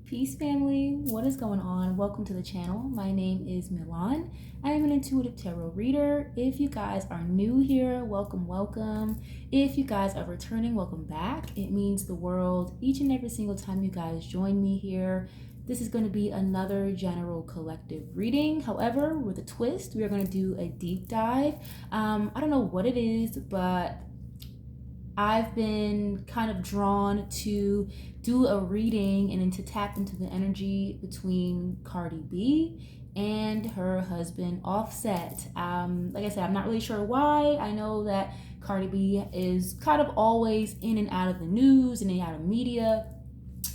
Peace family, what is going on? Welcome to the channel. My name is Milan. I am an intuitive tarot reader. If you guys are new here, welcome. If you guys are returning, welcome back. It means the world each and every single time you guys join me here. This is going to be another general collective reading. However, with a twist, we are going to do a deep dive. I don't know what it is, but I've been kind of drawn to do a reading and then to tap into the energy between Cardi B and her husband Offset. Like I said, I'm not really sure why. I know that Cardi B is kind of always in and out of the news and in and out of media.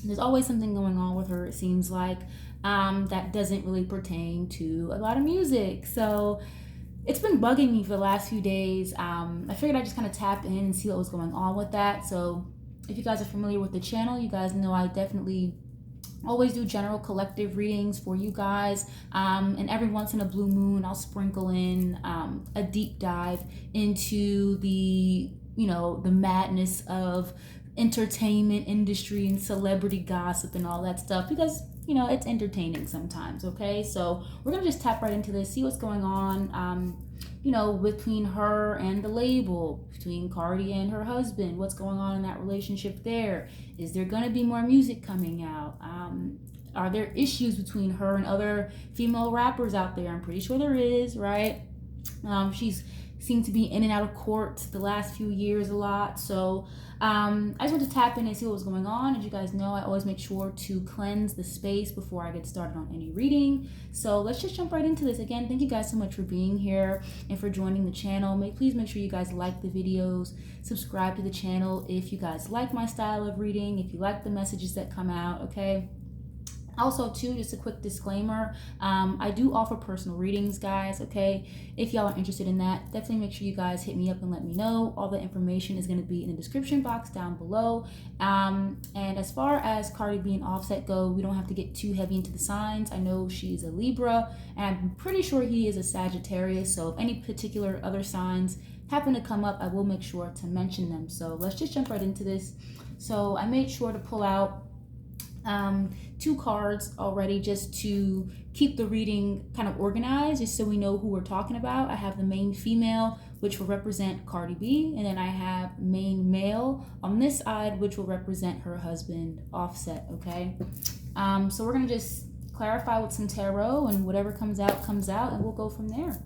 There's always something going on with her, it seems like, that doesn't really pertain to a lot of music. So it's been bugging me for the last few days. I figured I'd just kind of tap in and see what was going on with that. So if you guys are familiar with the channel, you guys know I definitely always do general collective readings for you guys. And every once in a blue moon, I'll sprinkle in a deep dive into the madness of entertainment industry and celebrity gossip and all that stuff, because it's entertaining sometimes. Okay, so we're gonna just tap right into this, see what's going on between her and the label, between Cardi and her husband. What's going on in that relationship there? Is there gonna be more music coming out? Are there issues between her and other female rappers out there? I'm pretty sure there is, right? She's seemed to be in and out of court the last few years a lot. So I just want to tap in and see what was going on. As you guys know, I always make sure to cleanse the space before I get started on any reading. So let's just jump right into this. Again, thank you guys so much for being here and for joining the channel. Please make sure you guys like the videos, subscribe to the channel if you guys like my style of reading, if you like the messages that come out, okay? Also, too, just a quick disclaimer, I do offer personal readings, guys, okay? If y'all are interested in that, definitely make sure you guys hit me up and let me know. All the information is going to be in the description box down below. And as far as Cardi B and Offset go, we don't have to get too heavy into the signs. I know she's a Libra, and I'm pretty sure he is a Sagittarius, so if any particular other signs happen to come up, I will make sure to mention them. So let's just jump right into this. So I made sure to pull out two cards already just to keep the reading kind of organized, just so we know who we're talking about. I have the main female, which will represent Cardi B, and then I have main male on this side, which will represent her husband Offset, okay? So we're gonna just clarify with some tarot, and whatever comes out, and we'll go from there.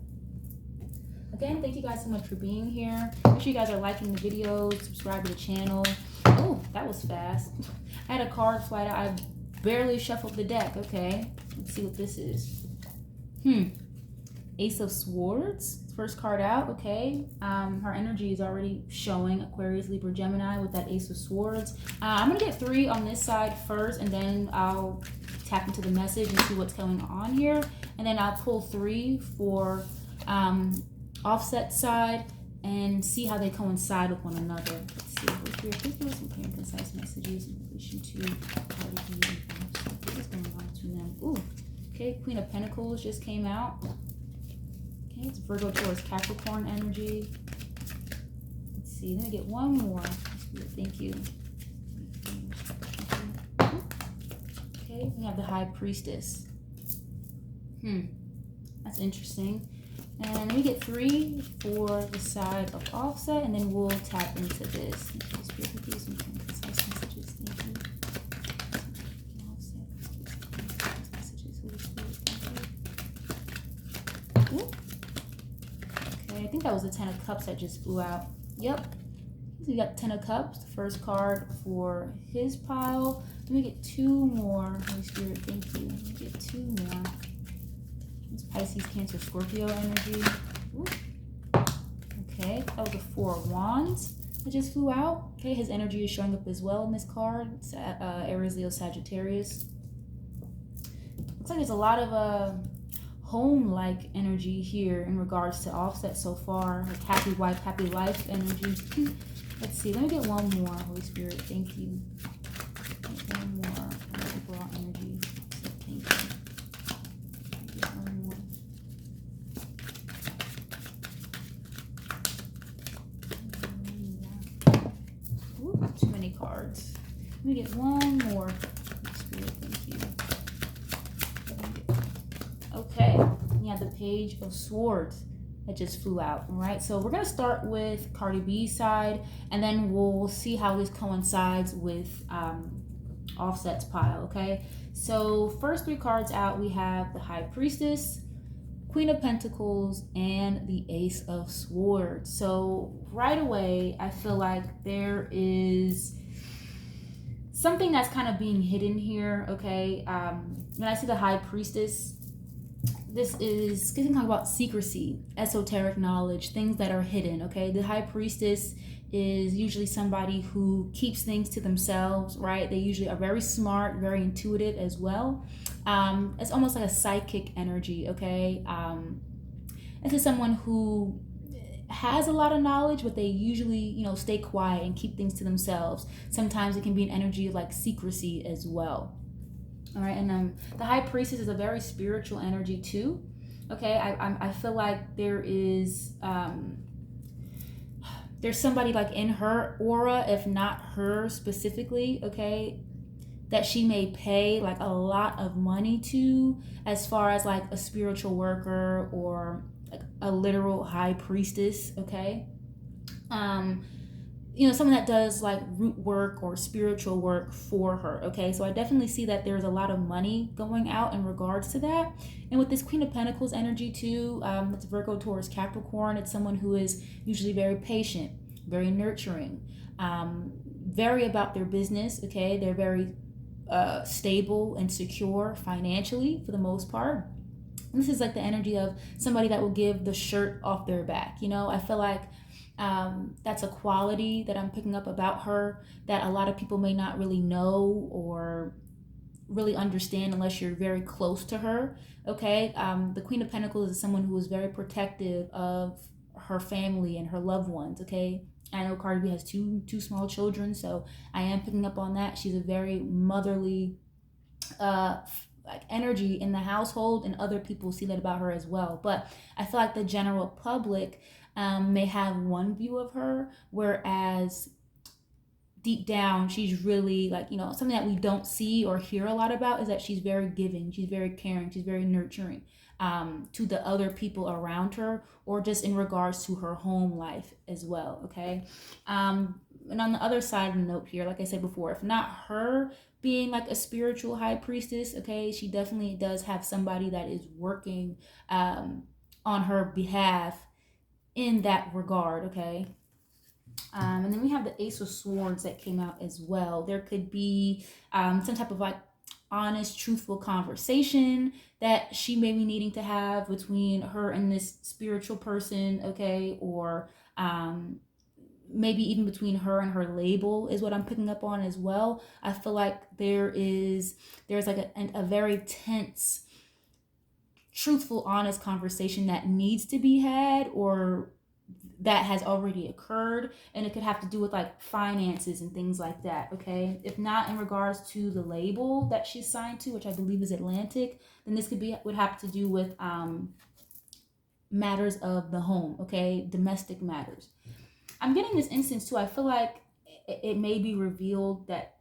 Again, thank you guys so much for being here. Make sure you guys are liking the videos, subscribe to the channel. Oh, that was fast. I had a card fly out. I barely shuffled the deck. Okay, let's see what this is. Ace of Swords, first card out. Okay, her energy is already showing Aquarius, Libra, Gemini with that Ace of Swords. I'm gonna get 3 on this side first, and then I'll tap into the message and see what's going on here, and then I'll pull 3 for Offset side and see how they coincide with one another. Let's see. Please give us some clear and concise messages in relation to Cardi B and Offset. What is going on between them? Ooh, okay. Queen of Pentacles just came out. Okay, it's Virgo, Taurus, Capricorn energy. Let's see. Let me get one more. Thank you. Okay, we have the High Priestess. That's interesting. And then we get 3 for the side of Offset, and then we'll tap into this. Okay, I think that was the 10 of Cups that just flew out. Yep. So we got 10 of Cups, the first card for his pile. Let me get 2 more. Holy Spirit, thank you. Let me get 2 more. It's Pisces, Cancer, Scorpio energy. Ooh. Okay, that was the 4 of Wands that just flew out. Okay, his energy is showing up as well in this card. Aries, Leo, Sagittarius. Looks like there's a lot of home-like energy here in regards to Offset so far. Like happy wife, happy life energy. Let's see, let me get 1 more. Holy Spirit, thank you. One more. Overall energy. So thank you. Too many cards. Let me get 1 more. Spirit, thank you. Page of Swords that just flew out. All right, so we're gonna start with Cardi B's side, and then we'll see how this coincides with Offset's pile. Okay, so first three cards out, we have the High Priestess, Queen of Pentacles, and the Ace of Swords. So right away, I feel like there is something that's kind of being hidden here. Okay, when I see the High Priestess, this is going to talk about secrecy, esoteric knowledge, things that are hidden. Okay, the High Priestess is usually somebody who keeps things to themselves, right? They usually are very smart, very intuitive as well. It's almost like a psychic energy. Okay, this is someone who has a lot of knowledge, but they usually, stay quiet and keep things to themselves. Sometimes it can be an energy of like secrecy as well. All right, and the High Priestess is a very spiritual energy too. Okay, I feel like there's somebody like in her aura, if not her specifically, okay, that she may pay like a lot of money to, as far as like a spiritual worker or like a literal high priestess. Okay, someone that does like root work or spiritual work for her. Okay, so I definitely see that there's a lot of money going out in regards to that. And with this Queen of Pentacles energy too, it's Virgo, Taurus, Capricorn. It's someone who is usually very patient, very nurturing, very about their business. Okay, they're very stable and secure financially for the most part. And this is like the energy of somebody that will give the shirt off their back. I feel like that's a quality that I'm picking up about her that a lot of people may not really know or really understand unless you're very close to her. Okay, the Queen of Pentacles is someone who is very protective of her family and her loved ones. Okay, I know Cardi B has two small children, so I am picking up on that. She's a very motherly like energy in the household, and other people see that about her as well. But I feel like the general public may have one view of her, whereas deep down she's really like, something that we don't see or hear a lot about is that she's very giving, she's very caring, she's very nurturing to the other people around her, or just in regards to her home life as well. Okay, and on the other side of the note here, like I said before, if not her being like a spiritual high priestess, okay, she definitely does have somebody that is working on her behalf in that regard. Okay, and then we have the Ace of Swords that came out as well. There could be some type of like honest, truthful conversation that she may be needing to have between her and this spiritual person. Okay, or maybe even between her and her label is what I'm picking up on as well. I feel like there's like a very tense, truthful, honest conversation that needs to be had, or that has already occurred, and it could have to do with like finances and things like that. Okay, if not in regards to the label that she's signed to, which I believe is Atlantic, then this would have to do with matters of the home. Okay, domestic matters. I'm getting this instance too. I feel like it may be revealed that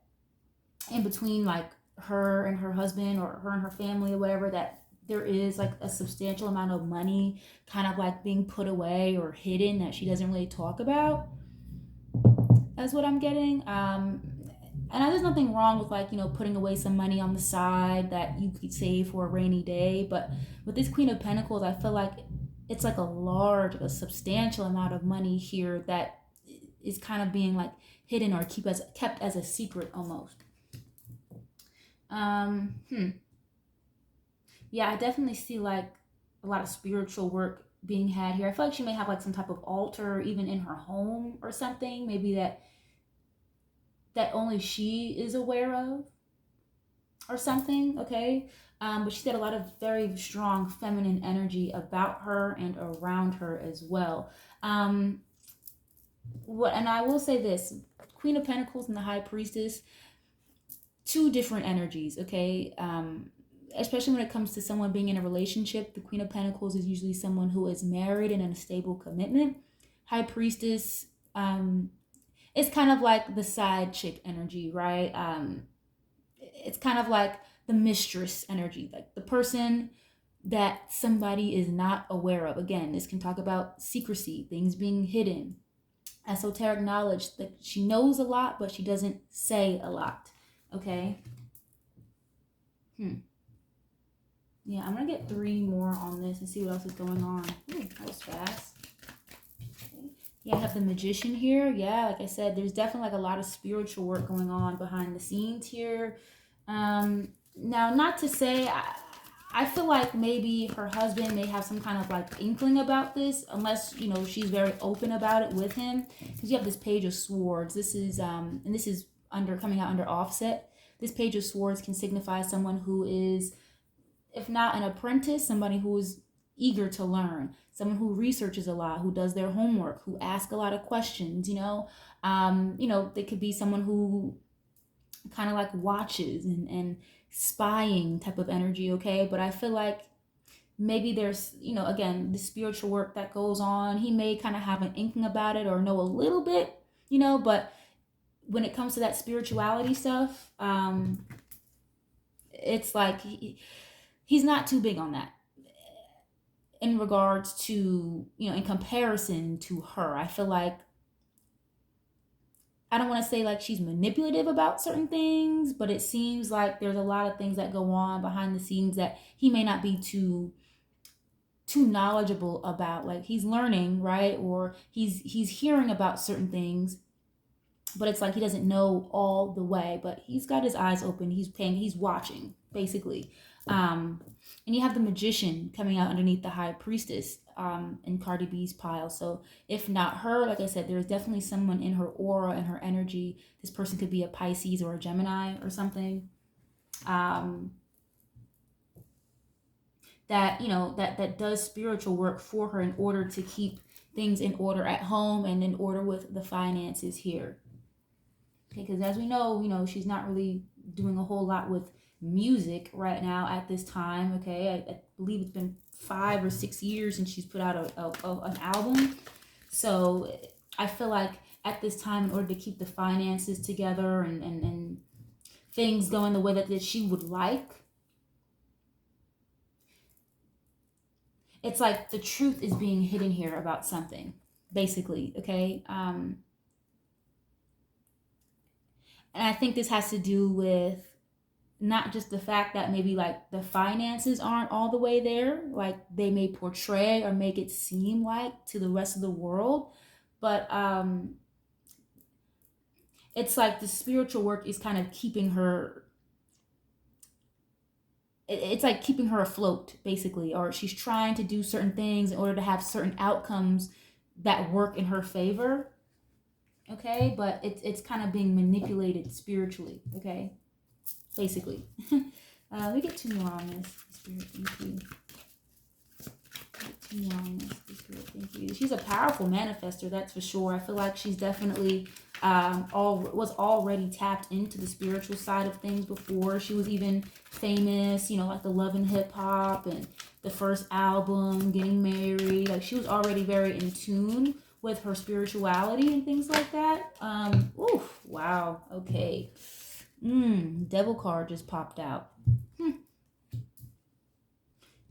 in between like her and her husband, or her and her family, or whatever, that there is like a substantial amount of money kind of like being put away or hidden that she doesn't really talk about. That's what I'm getting. And there's nothing wrong with like, putting away some money on the side that you could save for a rainy day. But with this Queen of Pentacles, I feel like it's like a substantial amount of money here that is kind of being like hidden or kept as a secret almost. Yeah, I definitely see like a lot of spiritual work being had here. I feel like she may have like some type of altar even in her home or something, maybe that only she is aware of or something. Okay, but she's got a lot of very strong feminine energy about her and around her as well. And I will say this: Queen of Pentacles and the High Priestess, two different energies. Okay, especially when it comes to someone being in a relationship. The Queen of Pentacles is usually someone who is married and in a stable commitment. High Priestess it's kind of like the side chick energy, right? It's kind of like the mistress energy, like the person that somebody is not aware of. Again, this can talk about secrecy, things being hidden, esoteric knowledge, that she knows a lot, but she doesn't say a lot. Okay. Yeah, I'm gonna get 3 more on this and see what else is going on. Ooh, that was fast. Okay. Yeah, I have the Magician here. Yeah, like I said, there's definitely like a lot of spiritual work going on behind the scenes here. Now, not to say, I feel like maybe her husband may have some kind of like inkling about this, unless, you know, she's very open about it with him. Because you have this Page of Swords. This is, and this is coming out under offset. This Page of Swords can signify someone who is, if not an apprentice, somebody who is eager to learn, someone who researches a lot, who does their homework, who asks a lot of questions, you know. They could be someone who kind of like watches and spying type of energy, okay? But I feel like maybe there's, you know, again, the spiritual work that goes on. He may kind of have an inkling about it or know a little bit, you know, but when it comes to that spirituality stuff, it's like he's not too big on that in regards to, you know, in comparison to her. I feel like, I don't want to say like she's manipulative about certain things, but it seems like there's a lot of things that go on behind the scenes that he may not be too knowledgeable about. Like he's learning, right? Or he's hearing about certain things, but it's like he doesn't know all the way, but he's got his eyes open. He's watching, basically. And you have the Magician coming out underneath the High Priestess in Cardi B's pile. So if not her, like I said, there's definitely someone in her aura and her energy. This person could be a Pisces or a Gemini or something. That, you know, that does spiritual work for her in order to keep things in order at home and in order with the finances here. Okay, because as we know, you know, she's not really doing a whole lot with music right now at this time. Okay, I believe it's been 5 or 6 years since she's put out an album. So I feel like at this time, in order to keep the finances together and things going the way that she would like, it's like the truth is being hidden here about something, basically. Okay. And I think this has to do with not just the fact that maybe like the finances aren't all the way there, like they may portray or make it seem like to the rest of the world, but it's like the spiritual work is kind of keeping her, it's like keeping her afloat, basically, or she's trying to do certain things in order to have certain outcomes that work in her favor. Okay, but it's kind of being manipulated spiritually. Okay, basically. We get 2 more on this. Spirit, thank you. Get 2 more on this. Spirit, thank you. She's a powerful manifester, that's for sure. I feel like she's definitely was already tapped into the spiritual side of things before she was even famous. You know, like the Love and Hip Hop and the first album, Getting Married. Like she was already very in tune with her spirituality and things like that. Oof, wow, okay. Devil card just popped out.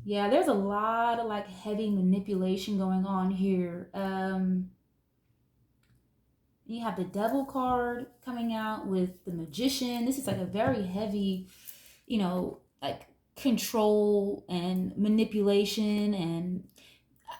Yeah, there's a lot of like heavy manipulation going on here. You have the Devil card coming out with the Magician. This is like a very heavy, you know, like control and manipulation. And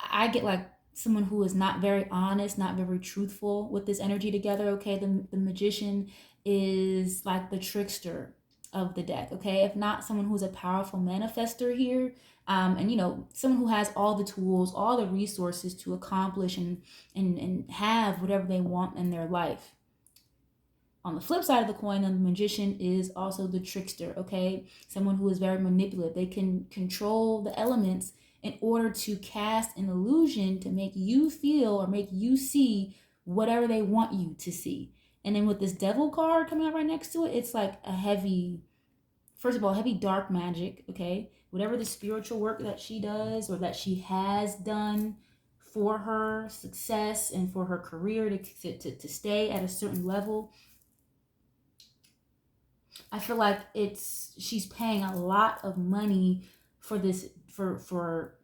I get like someone who is not very honest, not very truthful with this energy together. Okay, the Magician is like the trickster of the deck. Okay, if not someone who's a powerful manifester here, and you know, someone who has all the tools, all the resources to accomplish and have whatever they want in their life. On the flip side of the coin, the Magician is also the trickster. Okay, someone who is very manipulative. They can control the elements in order to cast an illusion to make you feel or make you see whatever they want you to see. And then with this Devil card coming out right next to it, it's like a heavy, first of all, heavy dark magic, okay? Whatever the spiritual work that she does or that she has done for her success and for her career to stay at a certain level, I feel like she's paying a lot of money for this for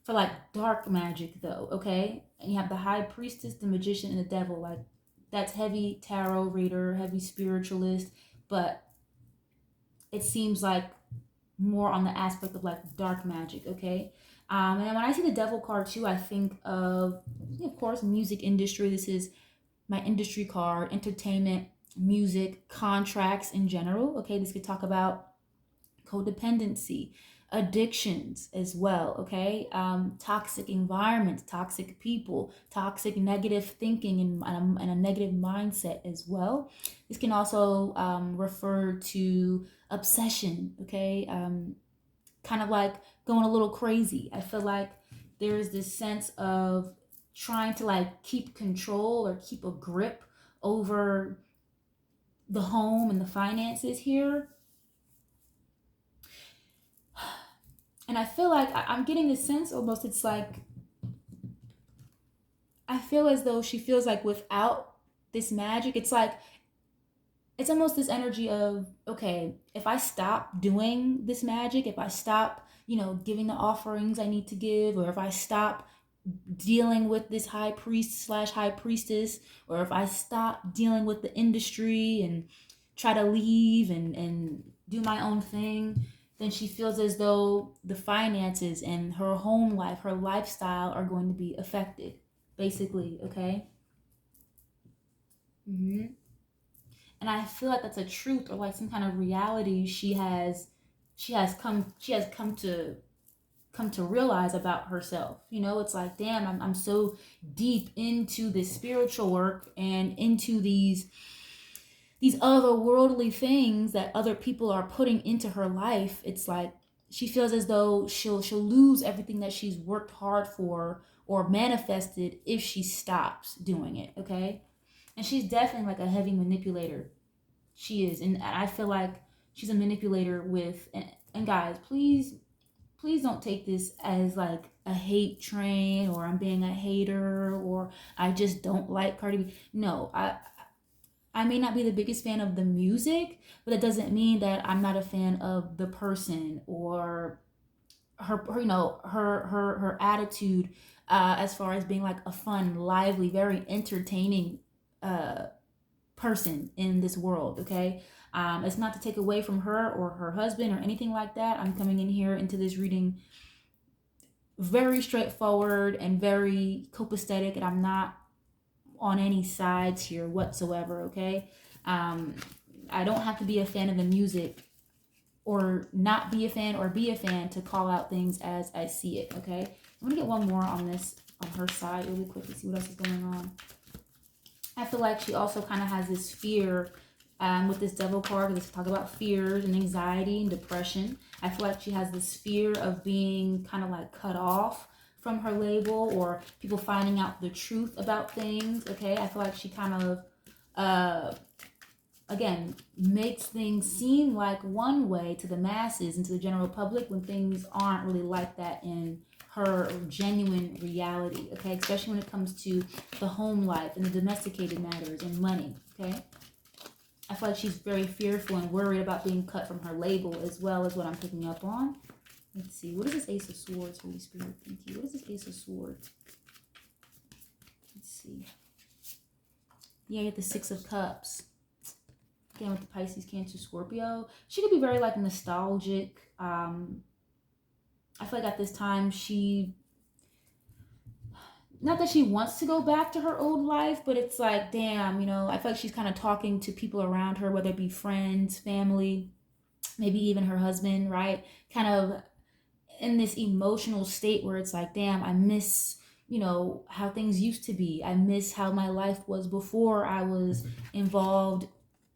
like dark magic though, okay? And you have the high priestess, the magician, and the devil. Like that's heavy tarot reader, heavy spiritualist, but it seems like more on the aspect of like dark magic, okay? And then when I see the devil card too, I think of course, music industry. This is my industry card, entertainment, music, contracts in general, okay? This could talk about codependency, addictions as well, okay? Toxic environments, toxic people, toxic negative thinking, and a negative mindset as well. This can also refer to obsession, okay? Kind of like going a little crazy. I feel like there's this sense of trying to like keep control or keep a grip over the home and the finances here. And I feel like I'm getting this sense almost, it's like, I feel as though she feels like without this magic, it's like, it's almost this energy of, okay, if I stop doing this magic, if I stop, giving the offerings I need to give, or if I stop dealing with this high priest slash high priestess, or if I stop dealing with the industry and try to leave and do my own thing, then she feels as though the finances and her home life, her lifestyle are going to be affected, basically, okay? And I feel like that's a truth or like some kind of reality she has come to realize about herself. It's like, damn, I'm so deep into this spiritual work and into these otherworldly things that other people are putting into her life. It's like she feels as though she'll lose everything that she's worked hard for or manifested if she stops doing it, okay? And she's definitely like a heavy manipulator. She is. And I feel like she's a manipulator with, and guys, please don't take this as like a hate train, or I'm being a hater, or I just don't like Cardi B. No, I may not be the biggest fan of the music, but it doesn't mean that I'm not a fan of the person or her attitude, as far as being like a fun, lively, very entertaining person in this world, okay? It's not to take away from her or her husband or anything like that. I'm coming in here into this reading very straightforward and very copacetic, and I'm not on any sides here whatsoever, okay? I don't have to be a fan of the music or not be a fan or be a fan to call out things as I see it, okay? I'm gonna get one more on this, on her side really quick to see what else is going on. I feel like she also kind of has this fear with this devil card. Let's talk about fears and anxiety and depression. I feel like she has this fear of being kind of like cut off from her label, or people finding out the truth about things, okay? I feel like she kind of, again, makes things seem like one way to the masses and to the general public when things aren't really like that in her genuine reality, okay? Especially when it comes to the home life and the domesticated matters and money, okay? I feel like she's very fearful and worried about being cut from her label as well, as what I'm picking up on. Let's see. What is this Ace of Swords, Holy Spirit? Thank you. What is this Ace of Swords? Let's see. Yeah, you get the Six of Cups. Again, with the Pisces, Cancer, Scorpio. She could be very, like, nostalgic. I feel like at this time not that she wants to go back to her old life, but it's like, damn, I feel like she's kind of talking to people around her, whether it be friends, family, maybe even her husband, right? Kind of in this emotional state where it's like, damn, I miss, how things used to be. I miss how my life was before I was involved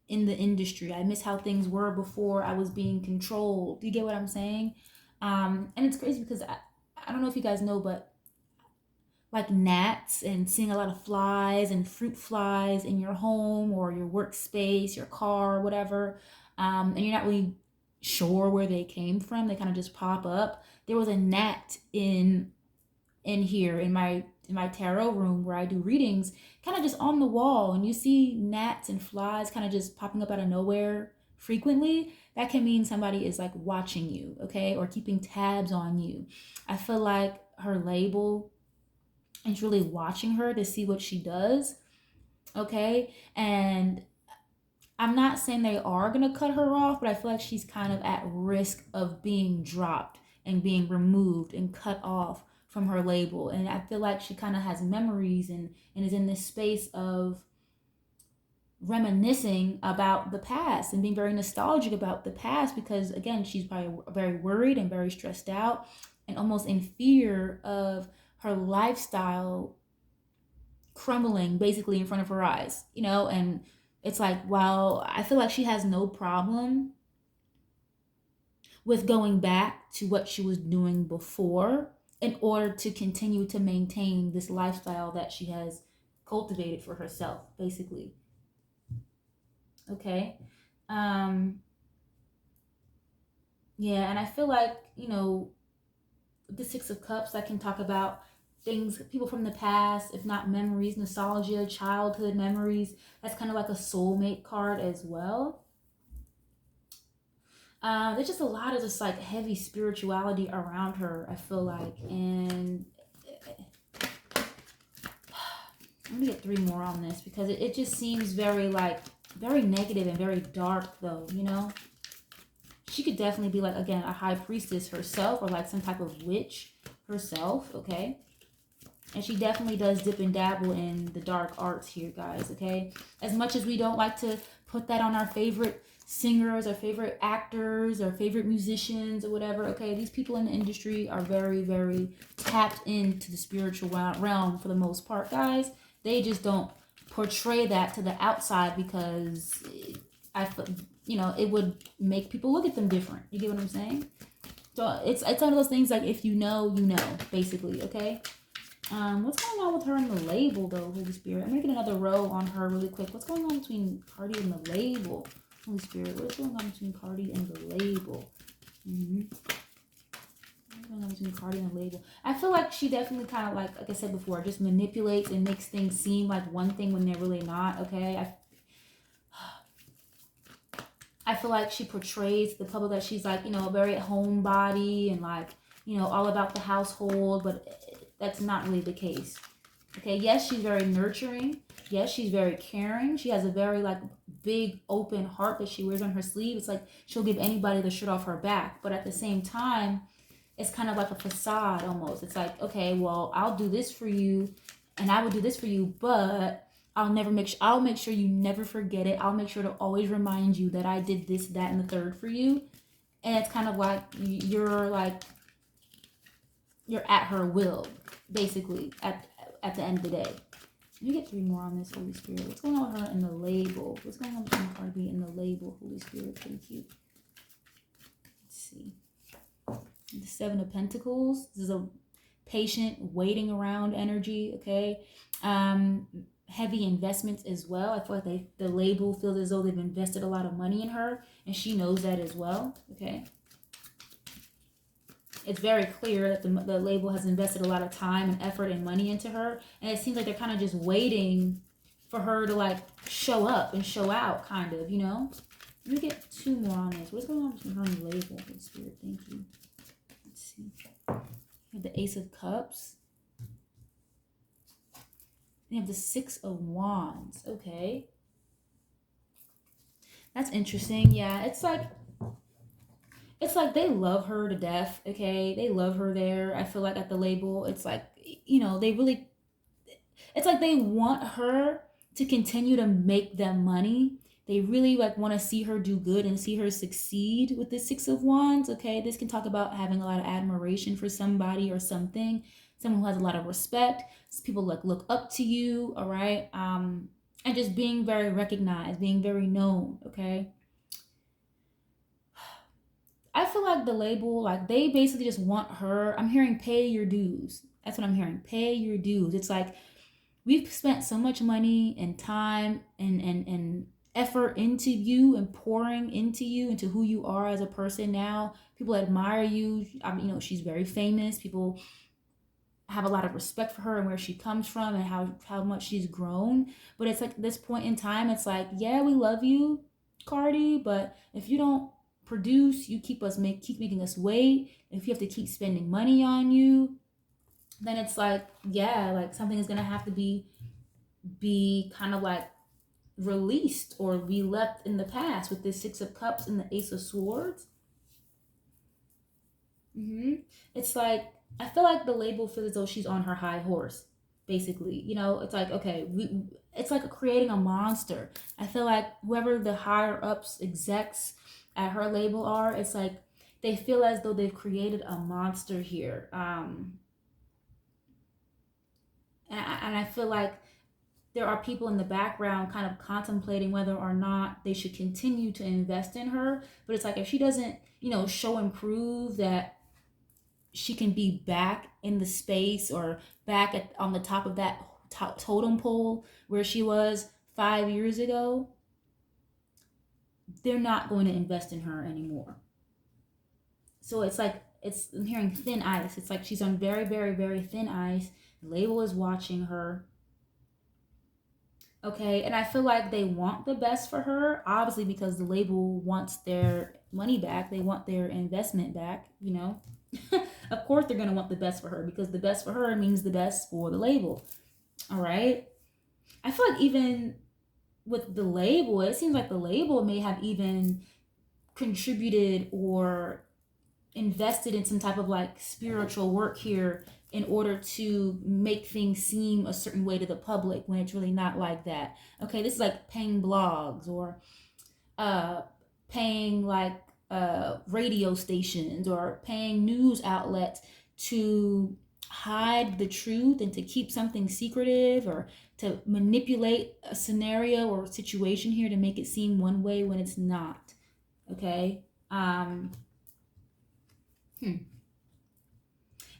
in the industry. I miss how things were before I was being controlled. Do you get what I'm saying? And it's crazy because I don't know if you guys know, but like gnats and seeing a lot of flies and fruit flies in your home or your workspace, your car, whatever, and you're not really sure where they came from. They kind of just pop up. There was a gnat in here in my tarot room where I do readings, kind of just on the wall, and you see gnats and flies kind of just popping up out of nowhere, frequently, that can mean somebody is like watching you, okay, or keeping tabs on you. I feel like her label is really watching her to see what she does, okay? And I'm not saying they are going to cut her off, but I feel like she's kind of at risk of being dropped and being removed and cut off from her label. And I feel like she kind of has memories and is in this space of reminiscing about the past and being very nostalgic about the past, because again, she's probably very worried and very stressed out and almost in fear of her lifestyle crumbling basically in front of her eyes, you know. And it's like, well, I feel like she has no problem with going back to what she was doing before in order to continue to maintain this lifestyle that she has cultivated for herself, basically. Okay. Um, yeah, and I feel like, you know, the Six of Cups, that can talk about things, people from the past, if not memories, nostalgia, childhood memories. That's kind of like a soulmate card as well. There's just a lot of just like heavy spirituality around her, I feel like. And I'm gonna get three more on this because it just seems very like very negative and very dark though, you know. She could definitely be like, again, a high priestess herself or like some type of witch herself, okay? And she definitely does dip and dabble in the dark arts here, guys, okay? As much as we don't like to put that on our favorite singers or favorite actors or favorite musicians or whatever, okay? These people in the industry are very, very tapped into the spiritual realm for the most part, guys. They just don't portray that to the outside because you know, it would make people look at them different. You get what I'm saying? So it's one of those things like, if you know, you know, basically, okay? What's going on with her and the label though, Holy Spirit? I'm gonna get another row on her really quick. What's going on between Cardi and the label? Holy Spirit, what's going on between Cardi and the label? What's going on between Cardi and the label? I feel like she definitely kind of like I said before, just manipulates and makes things seem like one thing when they're really not, okay? I feel like she portrays to the public that she's like, you know, a very homebody and like, you know, all about the household, but that's not really the case. Okay, yes, she's very nurturing. Yes, she's very caring. She has a very like big open heart that she wears on her sleeve. It's like she'll give anybody the shirt off her back, but at the same time, it's kind of like a facade almost. It's like, okay, well, I'll do this for you and I will do this for you, but I'll make sure you never forget it. I'll make sure to always remind you that I did this, that, and the third for you. And it's kind of like you're at her will, basically, at the end of the day. Let me get three more on this, Holy Spirit. What's going on with her and the label? What's going on between Cardi and the label, Holy Spirit? Thank you. Let's see. The Seven of Pentacles. This is a patient, waiting around energy, okay? Heavy investments as well. I feel like the label feels as though they've invested a lot of money in her, and she knows that as well, okay? It's very clear that the label has invested a lot of time and effort and money into her, and it seems like they're kind of just waiting for her to like show up and show out, kind of, you know? Let me get two more on this. What's going on between her and the label, Holy Spirit? Thank you. Let's see. You have the Ace of Cups. You have the Six of Wands. Okay. That's interesting. Yeah, it's like they love her to death, okay? They love her there. I feel like at the label, it's like, you know, it's like they want her to continue to make them money. They really like want to see her do good and see her succeed with the Six of Wands, okay? This can talk about having a lot of admiration for somebody or something, someone who has a lot of respect. People like look up to you, all right? And just being very recognized, being very known, okay? I feel like the label, like they basically just want her. I'm hearing pay your dues. That's what I'm hearing. Pay your dues. It's like we've spent so much money and time and effort into you and pouring into you, into who you are as a person now. People admire you. You know, she's very famous. People have a lot of respect for her and where she comes from and how much she's grown. But it's like this point in time, it's like, yeah, we love you. Cardi, but if you don't produce, you keep making us wait. If you have to keep spending money on you, then it's like, yeah, like something is gonna have to be kind of like released or be left in the past with this Six of Cups and the Ace of Swords. It's like, I feel like the label feels as though she's on her high horse, basically. You know, it's like, okay, it's like creating a monster. I feel like whoever the higher ups execs at her label are, it's like they feel as though they've created a monster here. And I feel like there are people in the background kind of contemplating whether or not they should continue to invest in her. But it's like, if she doesn't, show and prove that she can be back in the space or back on the top of that totem pole where she was 5 years ago, they're not going to invest in her anymore. So it's like, I'm hearing thin ice. It's like she's on very, very, very thin ice. The label is watching her. Okay, and I feel like they want the best for her, obviously, because the label wants their money back. They want their investment back, Of course they're going to want the best for her, because the best for her means the best for the label. All right? I feel like even with the label, it seems like the label may have even contributed or invested in some type of like spiritual work here in order to make things seem a certain way to the public when it's really not like that. Okay, this is like paying blogs or paying like radio stations or paying news outlets to hide the truth and to keep something secretive or to manipulate a scenario or a situation here to make it seem one way when it's not. Okay. And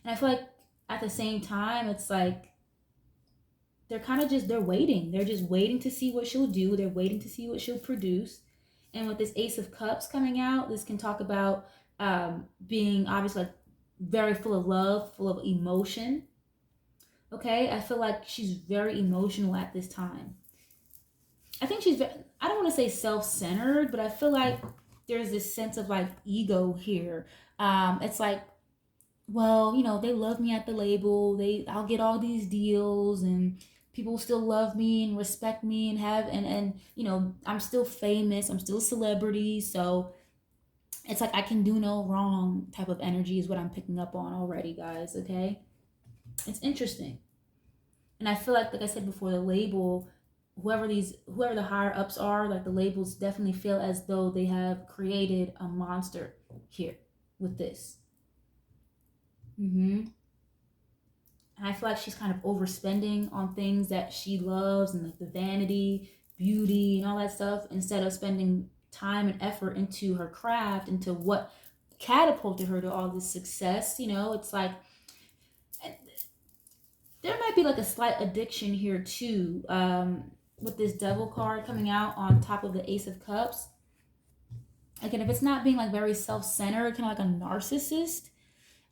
I feel like at the same time, it's like they're waiting. They're just waiting to see what she'll do. They're waiting to see what she'll produce. And with this Ace of Cups coming out, this can talk about being obviously like very full of love, full of emotion. Okay, I feel like she's very emotional at this time. I think I don't want to say self-centered, but I feel like there's this sense of like ego here. It's like, well, they love me at the label. I'll get all these deals and people still love me and respect me and I'm still famous. I'm still a celebrity. So it's like I can do no wrong type of energy is what I'm picking up on already, guys. Okay. It's interesting. And I feel like I said before, the label, whoever the higher ups are, like the labels definitely feel as though they have created a monster here with this. And I feel like she's kind of overspending on things that she loves and like the vanity, beauty, and all that stuff, instead of spending time and effort into her craft, into what catapulted her to all this success. It's like there might be like a slight addiction here too, with this Devil card coming out on top of the Ace of Cups. Again, if it's not being like very self-centered, kind of like a narcissist,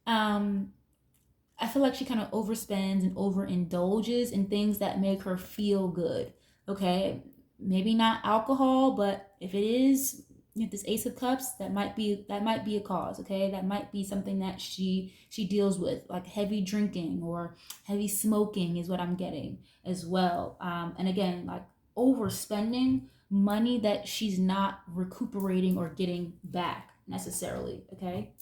I feel like she kind of overspends and overindulges in things that make her feel good. Okay, maybe not alcohol, but if it is, this Ace of Cups, that might be a cause. Okay, that might be something that she deals with, like heavy drinking or heavy smoking is what I'm getting as well. And again, like overspending money that she's not recuperating or getting back necessarily. Okay.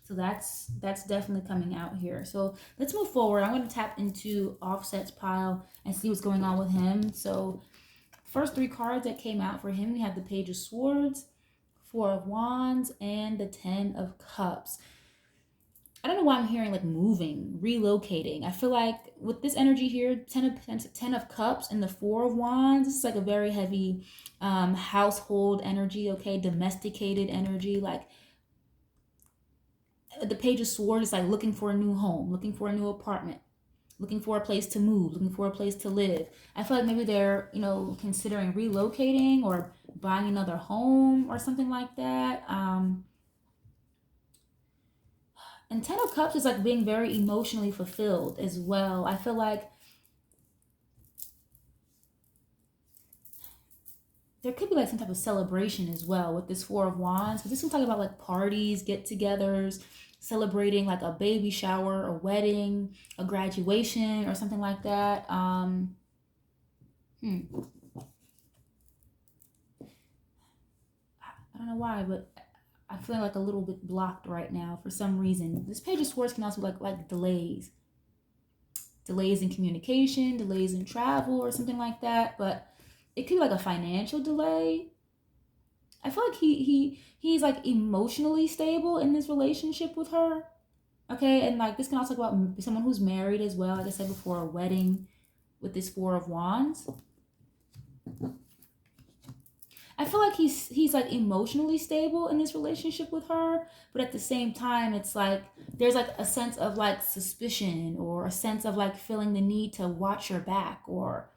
So that's definitely coming out here. So let's move forward. I'm going to tap into Offset's pile and see what's going on with him. So first three cards that came out for him, we have the Page of Swords, Four of Wands, and the Ten of Cups. I don't know why I'm hearing like moving, relocating. I feel like with this energy here, Ten of Cups and the Four of Wands, this is like a very heavy household energy, okay? Domesticated energy, like the Page of Swords is like looking for a new home, looking for a new apartment, looking for a place to move, looking for a place to live. I feel like maybe they're, considering relocating or buying another home or something like that. And Ten of Cups is like being very emotionally fulfilled as well. I feel like there could be like some type of celebration as well with this Four of Wands, because this will talk about like parties, get-togethers, celebrating like a baby shower, a wedding, a graduation, or something like that. I don't know why, but I feel like a little bit blocked right now for some reason. This Page of Swords can also be like delays in communication, delays in travel, or something like that. But it could be like a financial delay. I feel like he's like emotionally stable in this relationship with her. Okay, and like this can also talk about someone who's married as well. Like I said before, a wedding with this Four of Wands. I feel like he's like emotionally stable in this relationship with her, but at the same time, it's like there's like a sense of like suspicion, or a sense of like feeling the need to watch her back, or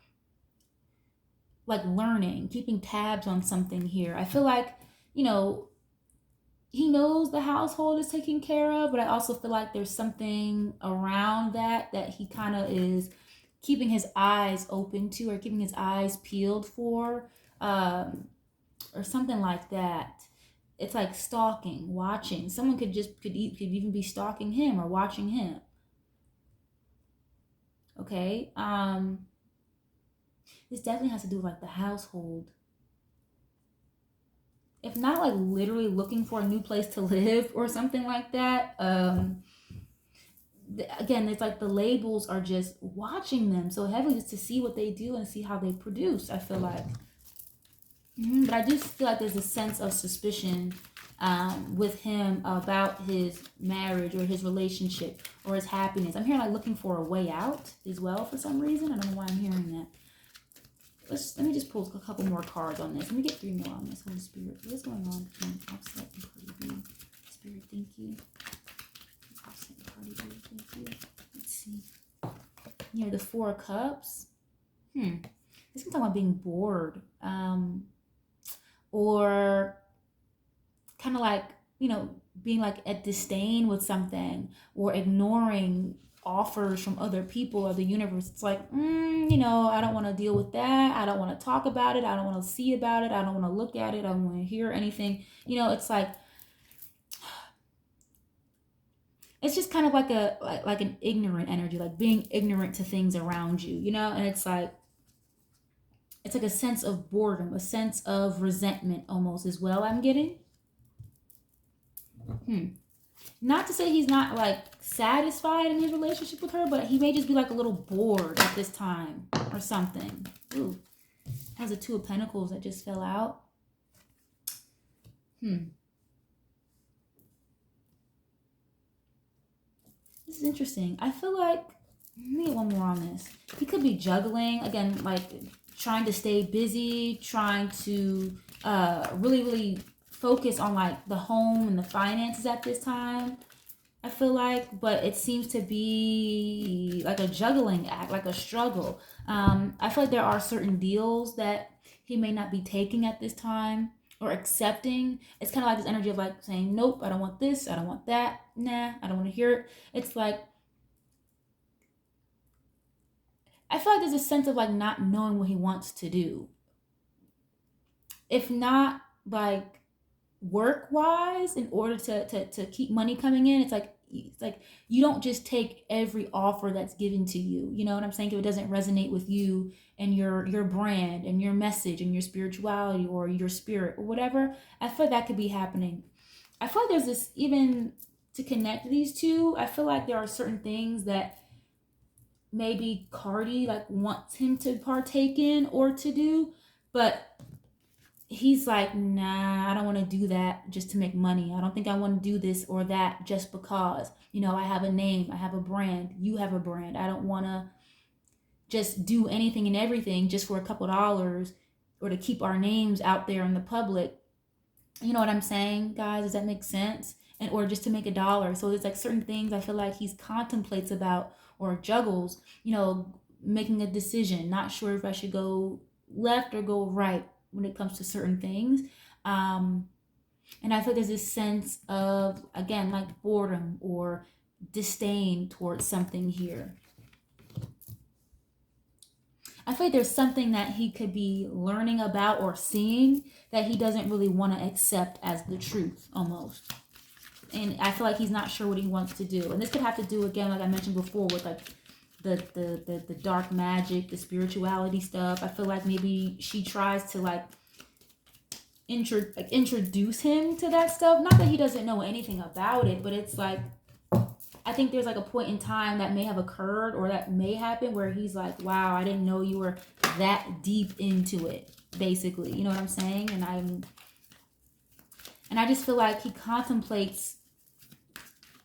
like learning, keeping tabs on something here. I feel like, you know, he knows the household is taken care of, but I also feel like there's something around that he kind of is keeping his eyes open to, or keeping his eyes peeled for, or something like that. It's like stalking, watching. Someone could even be stalking him or watching him. Okay. This definitely has to do with like the household. If not like literally looking for a new place to live or something like that. Again, it's like the labels are just watching them so heavily, just to see what they do and see how they produce, I feel like. But I do feel like there's a sense of suspicion with him about his marriage or his relationship or his happiness. I'm hearing like looking for a way out as well for some reason. I don't know why I'm hearing that. Let me just pull a couple more cards on this. Let me get 3 more on this. Holy Spirit, what's going on between Offset and Cardi B? Spirit, thank you. Offset and Cardi B, thank you. Let's see. The 4 of Cups. This can talk about being bored. Or kind of like, being like at disdain with something, or ignoring offers from other people or the universe. It's like, I don't want to deal with that. I don't want to talk about it. I don't want to see about it. I don't want to look at it. I don't want to hear anything. It's like, it's just kind of like an ignorant energy, like being ignorant to things around you, and it's like a sense of boredom, a sense of resentment almost as well, I'm getting. Not to say he's not like satisfied in his relationship with her, but he may just be like a little bored at this time or something. Ooh, has a 2 of Pentacles that just fell out. This is interesting. I feel like, let me get one more on this. He could be juggling, again, like trying to stay busy, trying to really, really focus on like the home and the finances at this time, I feel like, but it seems to be like a juggling act, like a struggle. I feel like there are certain deals that he may not be taking at this time or accepting. It's kind of like this energy of like saying, nope, I don't want this, I don't want that, nah, I don't want to hear it. It's like, I feel like there's a sense of like not knowing what he wants to do. If not like work wise, in order to keep money coming in, it's like you don't just take every offer that's given to you. You know what I'm saying? If it doesn't resonate with you and your brand and your message and your spirituality or your spirit or whatever, I feel like that could be happening. I feel like there's this, even to connect these two, I feel like there are certain things that maybe Cardi like wants him to partake in or to do, but he's like, nah, I don't want to do that just to make money. I don't think I want to do this or that just because, I have a name, I have a brand, you have a brand. I don't want to just do anything and everything just for a couple dollars or to keep our names out there in the public. You know what I'm saying, guys? Does that make sense? And or just to make $1. So there's like certain things I feel like he's contemplates about or juggles, making a decision, not sure if I should go left or go right when it comes to certain things. And I feel there's this sense of, again, like boredom or disdain towards something here. I feel like there's something that he could be learning about or seeing that he doesn't really want to accept as the truth almost. And I feel like he's not sure what he wants to do. And this could have to do, again, like I mentioned before, with like the dark magic, the spirituality stuff. I feel like maybe she tries to like introduce him to that stuff. Not that he doesn't know anything about it, but it's like, I think there's like a point in time that may have occurred or that may happen where he's like, wow, I didn't know you were that deep into it, basically. You know what I'm saying? And I just feel like he contemplates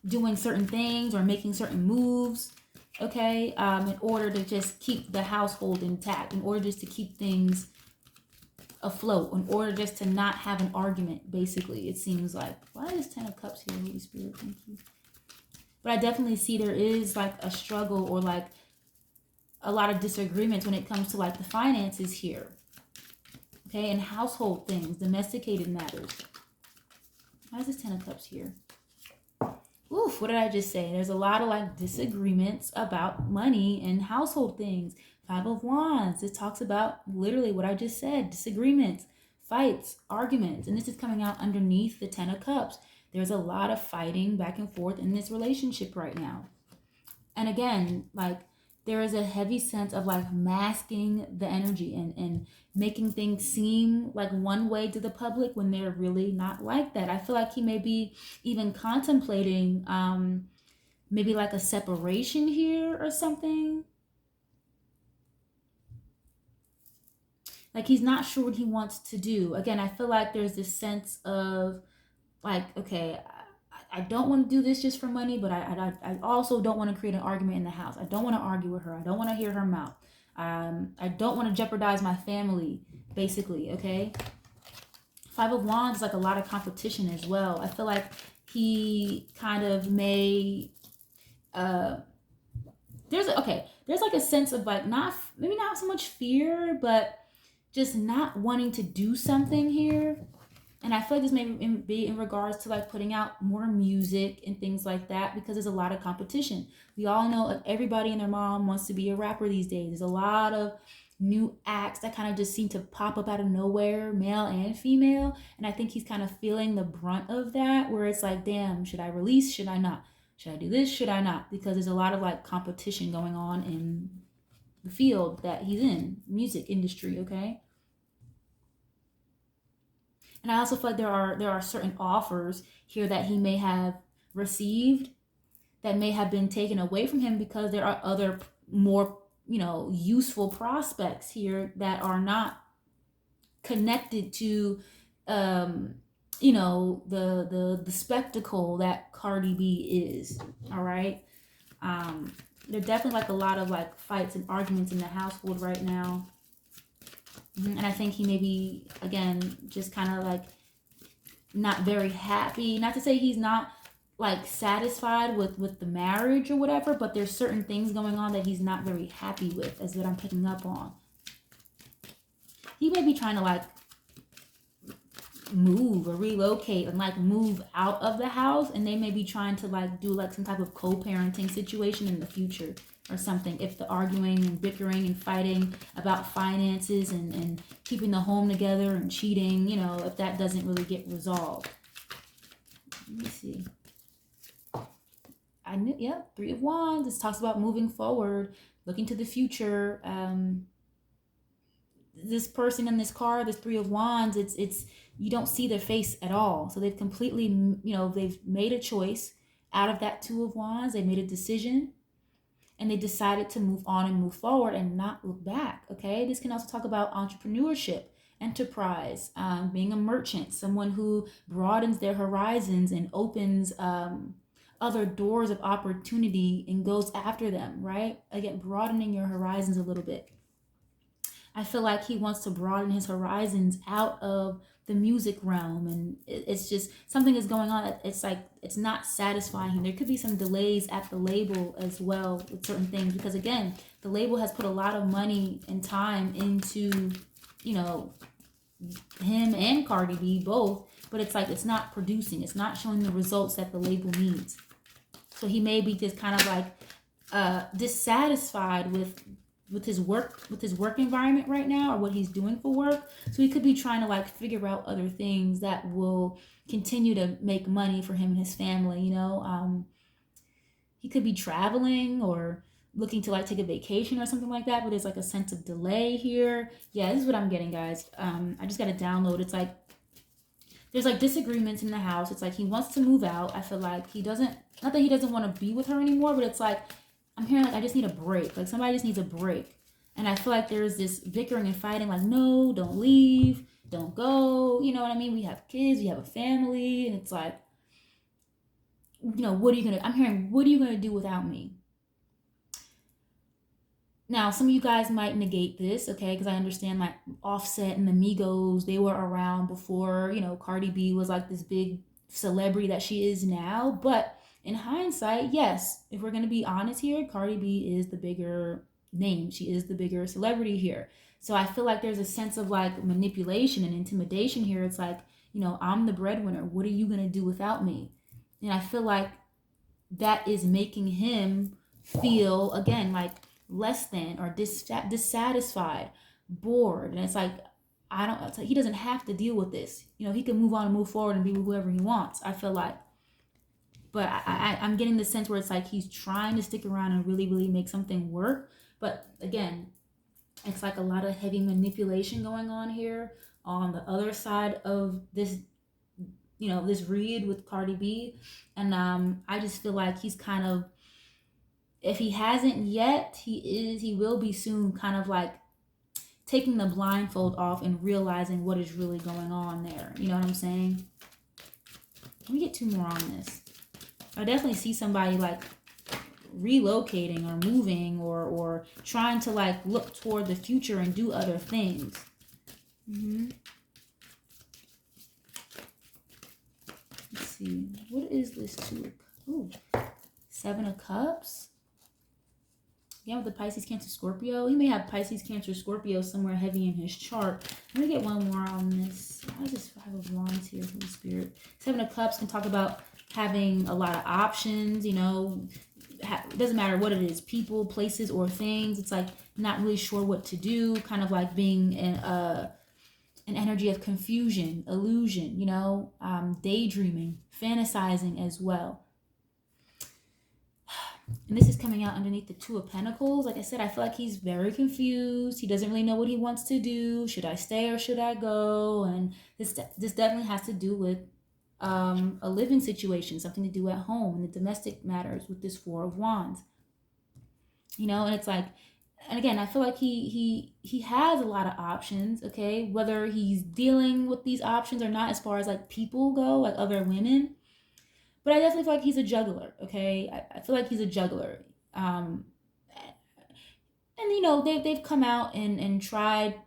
doing certain things or making certain moves, okay, in order to just keep the household intact, in order just to keep things afloat, in order just to not have an argument, basically, it seems like. Why is 10 of Cups here, Holy Spirit? Thank you. But I definitely see there is like a struggle or like a lot of disagreements when it comes to like the finances here, okay, and household things, domesticated matters. Why is this 10 of Cups here? Oof, what did I just say? There's a lot of like disagreements about money and household things. 5 of Wands. It talks about literally what I just said. Disagreements, fights, arguments. And this is coming out underneath the 10 of Cups. There's a lot of fighting back and forth in this relationship right now. And again, like there is a heavy sense of like masking the energy and making things seem like one way to the public when they're really not like that. I feel like he may be even contemplating maybe like a separation here or something. Like he's not sure what he wants to do. Again, I feel like there's this sense of like, okay, I don't want to do this just for money, but I also don't want to create an argument in the house. I don't want to argue with her. I don't want to hear her mouth. I don't want to jeopardize my family, basically, okay? 5 of Wands is like a lot of competition as well. I feel like he kind of may, there's like a sense of like maybe not so much fear, but just not wanting to do something here. And I feel like this may be in regards to like putting out more music and things like that, because there's a lot of competition. We all know like everybody and their mom wants to be a rapper these days. There's a lot of new acts that kind of just seem to pop up out of nowhere, male and female. And I think he's kind of feeling the brunt of that, where it's like, damn, should I release? Should I not? Should I do this? Should I not? Because there's a lot of like competition going on in the field that he's in, music industry, okay? And I also feel like there are certain offers here that he may have received that may have been taken away from him because there are other more, useful prospects here that are not connected to, the spectacle that Cardi B is. All right. There's definitely like a lot of like fights and arguments in the household right now. And I think he may be, again, just kind of like not very happy. Not to say he's not like satisfied with the marriage or whatever, but there's certain things going on that he's not very happy with, is what I'm picking up on. He may be trying to like move or relocate and like move out of the house, and they may be trying to like do like some type of co-parenting situation in the future or something, if the arguing and bickering and fighting about finances and keeping the home together and cheating, if that doesn't really get resolved. Let me see. Yep, 3 of Wands. This talks about moving forward, looking to the future. This person in this card, this 3 of Wands, it's you don't see their face at all. So they've completely, they've made a choice out of that 2 of Wands. They made a decision. And they decided to move on and move forward and not look back, okay? This can also talk about entrepreneurship, enterprise, being a merchant, someone who broadens their horizons and opens other doors of opportunity and goes after them, right? Again, broadening your horizons a little bit. I feel like he wants to broaden his horizons out of the music realm, and it's just something is going on. It's like it's not satisfying him. There could be some delays at the label as well with certain things, because again, the label has put a lot of money and time into, him and Cardi B both, but it's like it's not producing. It's not showing the results that the label needs. So he may be just kind of like dissatisfied with with his work environment right now, or what he's doing for work. So he could be trying to like figure out other things that will continue to make money for him and his family, you know. He could be traveling or looking to like take a vacation or something like that, but there's like a sense of delay here. Yeah, this is what I'm getting, guys. I just got to download. It's like there's like disagreements in the house. It's like he wants to move out. I feel like he doesn't, not that he doesn't want to be with her anymore, but it's like I'm hearing like I just need a break. Like somebody just needs a break. And I feel like there's this bickering and fighting, like, no, don't leave, don't go. You know what I mean? We have kids, we have a family, and it's like, you know, what are you gonna, I'm hearing, what are you gonna do without me? Now, some of you guys might negate this, okay? Because I understand like Offset and the Migos, they were around before, you know, Cardi B was like this big celebrity that she is now. But in hindsight, yes, if we're going to be honest here, Cardi B is the bigger name. She is the bigger celebrity here. So I feel like there's a sense of like manipulation and intimidation here. It's like, you know, I'm the breadwinner. What are you going to do without me? And I feel like that is making him feel, again, like less than or dissatisfied, bored. And it's like, it's like he doesn't have to deal with this. You know, he can move on and move forward and be with whoever he wants, I feel like. But I'm getting the sense where it's like he's trying to stick around and really, really make something work. But again, it's like a lot of heavy manipulation going on here on the other side of this, you know, this read with Cardi B. And I just feel like he's kind of, if he hasn't yet, he will be soon, kind of like taking the blindfold off and realizing what is really going on there. You know what I'm saying? Let me get two more on this. I definitely see somebody like relocating or moving or trying to like look toward the future and do other things. Let's see. What is this two? Ooh, 7 of Cups. Yeah, with the Pisces, Cancer, Scorpio. He may have Pisces, Cancer, Scorpio somewhere heavy in his chart. Let me get one more on this. Why is this 5 of Wands here from the Spirit? 7 of Cups can talk about having a lot of options, you know. It doesn't matter what it is, people, places, or things. It's like not really sure what to do, kind of like being an energy of confusion, illusion, you know, daydreaming, fantasizing as well. And this is coming out underneath the 2 of Pentacles. Like I said, I feel like he's very confused. He doesn't really know what he wants to do. Should I stay or should I go? And this definitely has to do with a living situation, something to do at home, and the domestic matters with this 4 of Wands. You know, and it's like, and again, I feel like he has a lot of options, okay? Whether he's dealing with these options or not, as far as like people go, like other women. But I definitely feel like he's a juggler, okay? I feel like he's a juggler. And, you know, they've come out and tried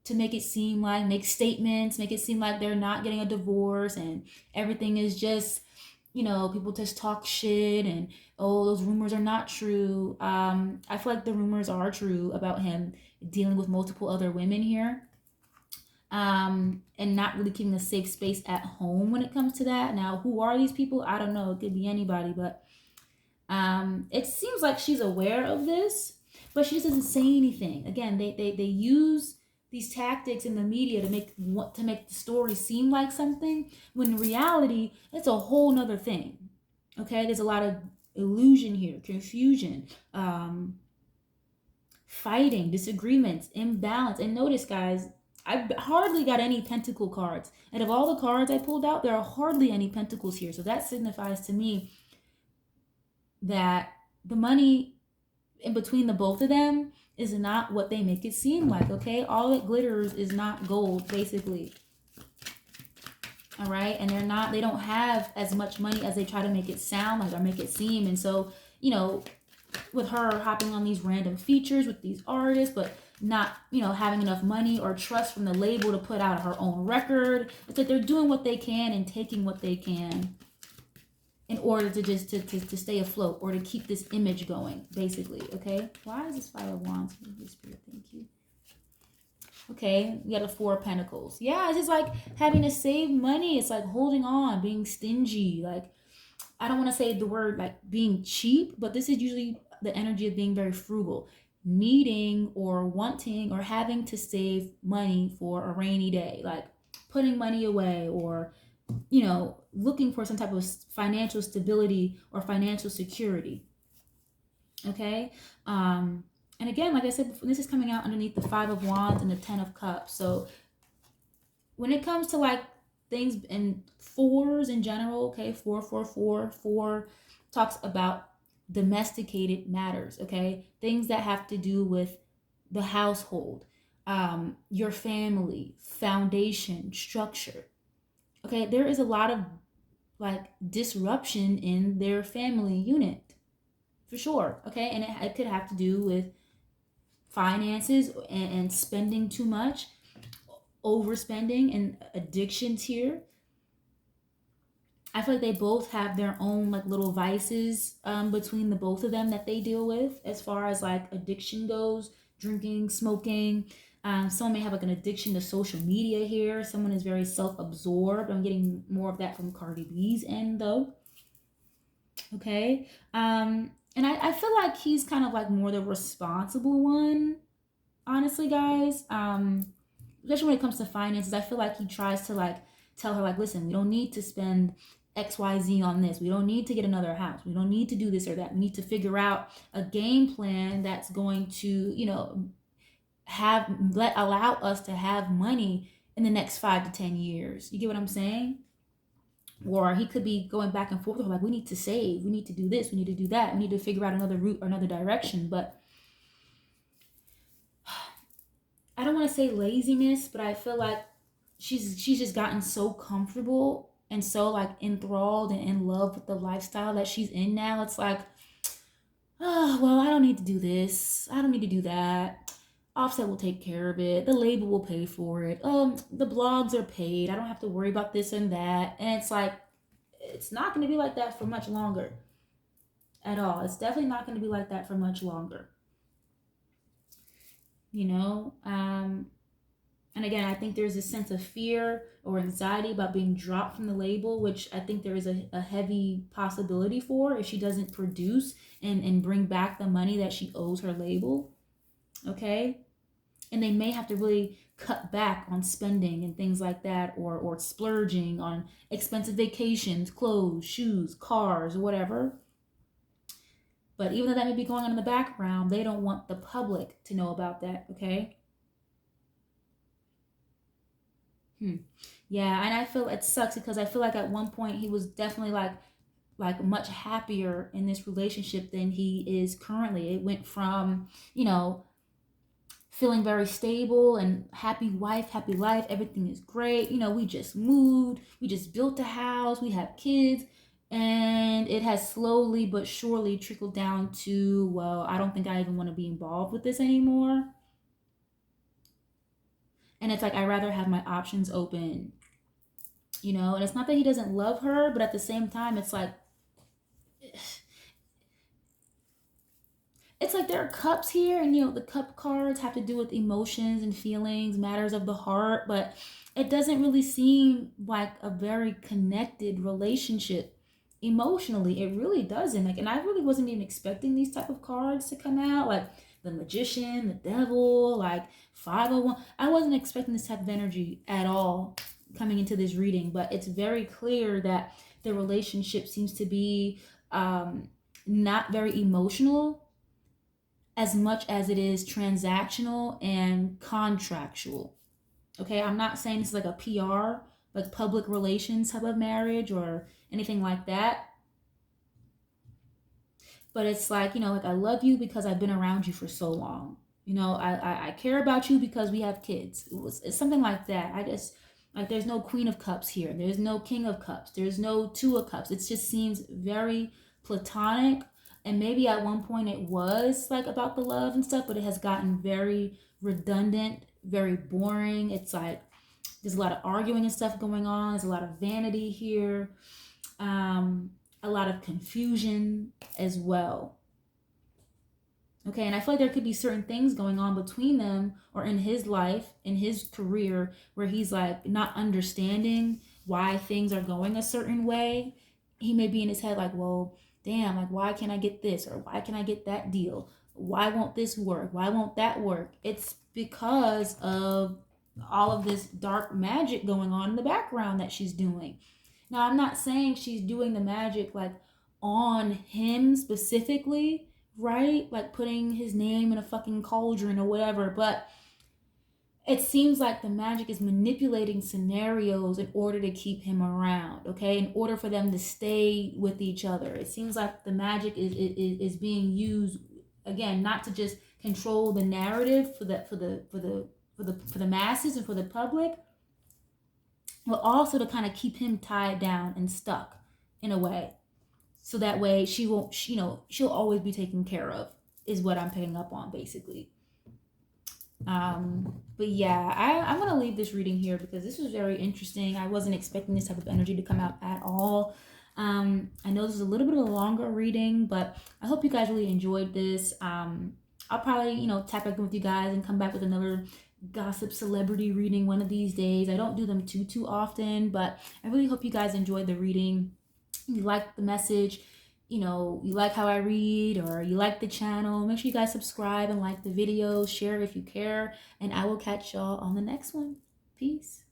to make it seem like, make statements, make it seem like they're not getting a divorce and everything is just, you know, people just talk shit and, oh, those rumors are not true. I feel like the rumors are true about him dealing with multiple other women here. And not really keeping a safe space at home when it comes to that. Now, who are these people? I don't know. It could be anybody, but it seems like she's aware of this, but she just doesn't say anything. Again, they use these tactics in the media to make the story seem like something, when in reality, it's a whole nother thing. Okay, there's a lot of illusion here, confusion, fighting, disagreements, imbalance. And notice, guys, I hardly got any pentacle cards. And of all the cards I pulled out, there are hardly any pentacles here. So that signifies to me that the money in between the both of them is not what they make it seem like, okay? All that glitters is not gold, basically. All right? And they don't have as much money as they try to make it sound like or make it seem. And so, you know, with her hopping on these random features with these artists, but not, you know, having enough money or trust from the label to put out her own record. It's like they're doing what they can and taking what they can in order to just to stay afloat or to keep this image going, basically, okay? Why is this 5 of Wands? Spirit, thank you. Okay, we got a 4 of Pentacles. Yeah, it's just like having to save money. It's like holding on, being stingy. Like, I don't want to say the word like being cheap, but this is usually the energy of being very frugal. needing or wanting or having to save money for a rainy day, like putting money away, or looking for some type of financial stability or financial security. Okay. And again, like I said, this is coming out underneath the Five of Wands and the Ten of Cups. So when it comes to like things in fours in general, okay, 4 talks about domesticated matters, okay, things that have to do with the household, your family, foundation, structure. Okay, there is a lot of like disruption in their family unit for sure. Okay, and it could have to do with finances and spending too much, overspending, and addictions here. I feel like they both have their own like little vices between the both of them that they deal with as far as like addiction goes, drinking, smoking. Someone may have like an addiction to social media here. Someone is very self-absorbed. I'm getting more of that from Cardi B's end though. Okay. And I feel like he's kind of like more the responsible one, honestly, guys. Especially when it comes to finances, I feel like he tries to like tell her like, listen, we don't need to spend XYZ on this. We don't need to get another house. We don't need to do this or that. We need to figure out a game plan that's going to, allow us to have money in the next 5 to 10 years. You get what I'm saying? Or he could be going back and forth with her, like, we need to save, we need to do this, we need to do that, we need to figure out another route or another direction. But I don't want to say laziness, but I feel like she's just gotten so comfortable and so like enthralled and in love with the lifestyle that she's in now. It's like, oh well, I don't need to do this, I don't need to do that. Offset will take care of it. The label will pay for it. The blogs are paid. I don't have to worry about this and that. And it's like, it's not going to be like that for much longer at all. It's definitely not going to be like that for much longer. And again, I think there's a sense of fear or anxiety about being dropped from the label, which I think there is a heavy possibility for if she doesn't produce and bring back the money that she owes her label. Okay. And they may have to really cut back on spending and things like that, or splurging on expensive vacations, clothes, shoes, cars, whatever. But even though that may be going on in the background, they don't want the public to know about that, okay? Yeah, and I feel it sucks because I feel like at one point he was definitely like much happier in this relationship than he is currently. It went from, feeling very stable and happy wife, happy life. Everything is great. We just moved. We just built a house. We have kids. And it has slowly but surely trickled down to, well, I don't think I even want to be involved with this anymore. And it's like, I'd rather have my options open, and it's not that he doesn't love her, but at the same time, it's like there are cups here, and the cup cards have to do with emotions and feelings, matters of the heart, but it doesn't really seem like a very connected relationship emotionally. It really doesn't. And I really wasn't even expecting these type of cards to come out, like the Magician, the Devil, like 501. I wasn't expecting this type of energy at all coming into this reading, but it's very clear that the relationship seems to be not very emotional as much as it is transactional and contractual. Okay, I'm not saying this is like a PR, like public relations type of marriage or anything like that. But it's like, like I love you because I've been around you for so long. I care about you because we have kids. It's something like that. I just, like, there's no Queen of Cups here. There's no King of Cups. There's no Two of Cups. It just seems very platonic. And maybe at one point it was like about the love and stuff, but it has gotten very redundant, very boring. It's like there's a lot of arguing and stuff going on. There's a lot of vanity here. A lot of confusion as well. Okay, and I feel like there could be certain things going on between them or in his life, in his career, where he's like not understanding why things are going a certain way. He may be in his head like, well, damn, like why can't I get this, or why can't I get that deal? why won't this work? Why won't that work? It's because of all of this dark magic going on in the background that she's doing. Now, I'm not saying she's doing the magic like on him specifically, right? Like putting his name in a fucking cauldron or whatever, but it seems like the magic is manipulating scenarios in order to keep him around, okay? In order for them to stay with each other. It seems like the magic is being used, again, not to just control the narrative for the masses and for the public, but also to kind of keep him tied down and stuck in a way. So that way she won't, she'll always be taken care of, is what I'm picking up on, basically. But yeah, I'm gonna leave this reading here because this was very interesting. I wasn't expecting this type of energy to come out at all. I know this is a little bit of a longer reading, but I hope you guys really enjoyed this. I'll probably, tap back in with you guys and come back with another gossip celebrity reading one of these days. I don't do them too often, but I really hope you guys enjoyed the reading. You like the message, you like how I read, or you like the channel, make sure you guys subscribe and like the video, share if you care, and I will catch y'all on the next one. Peace.